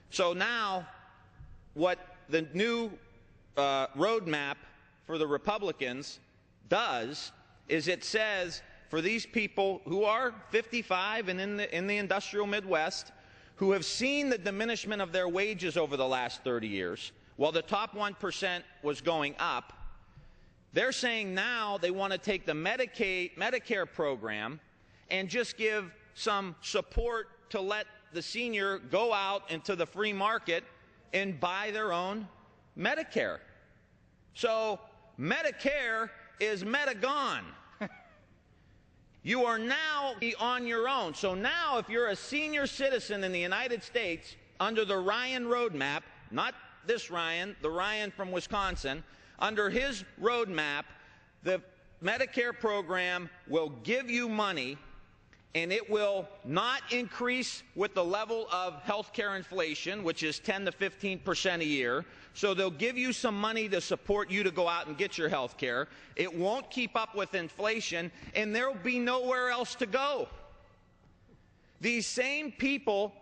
So now what the new roadmap for the Republicans does is it says for these people who are 55 and in the industrial Midwest, who have seen the diminishment of their wages over the last 30 years, while the top 1% was going up, they're saying now they want to take the Medicare program and just give some support to let the senior go out into the free market and buy their own Medicare. So Medicare is Medi-gone. You are now on your own. So now if you're a senior citizen in the United States under the Ryan roadmap, not this Ryan, the Ryan from Wisconsin, under his roadmap, the Medicare program will give you money, and it will not increase with the level of health care inflation, which is 10 to 15% a year. So they'll give you some money to support you to go out and get your health care. It won't keep up with inflation, and there will be nowhere else to go. These same people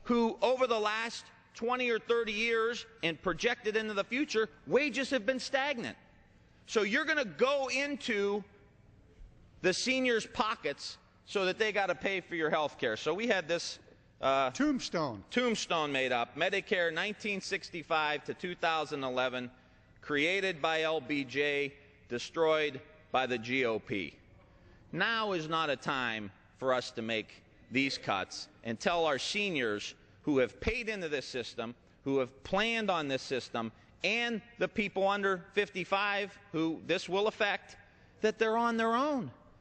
who over the last 20 or 30 years and projected into the future, wages have been stagnant. So you're going to go into the seniors' pockets so that they got to pay for your health care. So we had this tombstone made up, Medicare 1965 to 2011, created by LBJ, destroyed by the GOP. Now is not a time for us to make these cuts and tell our seniors who have paid into this system, who have planned on this system, and the people under 55 who this will affect, that they're on their own.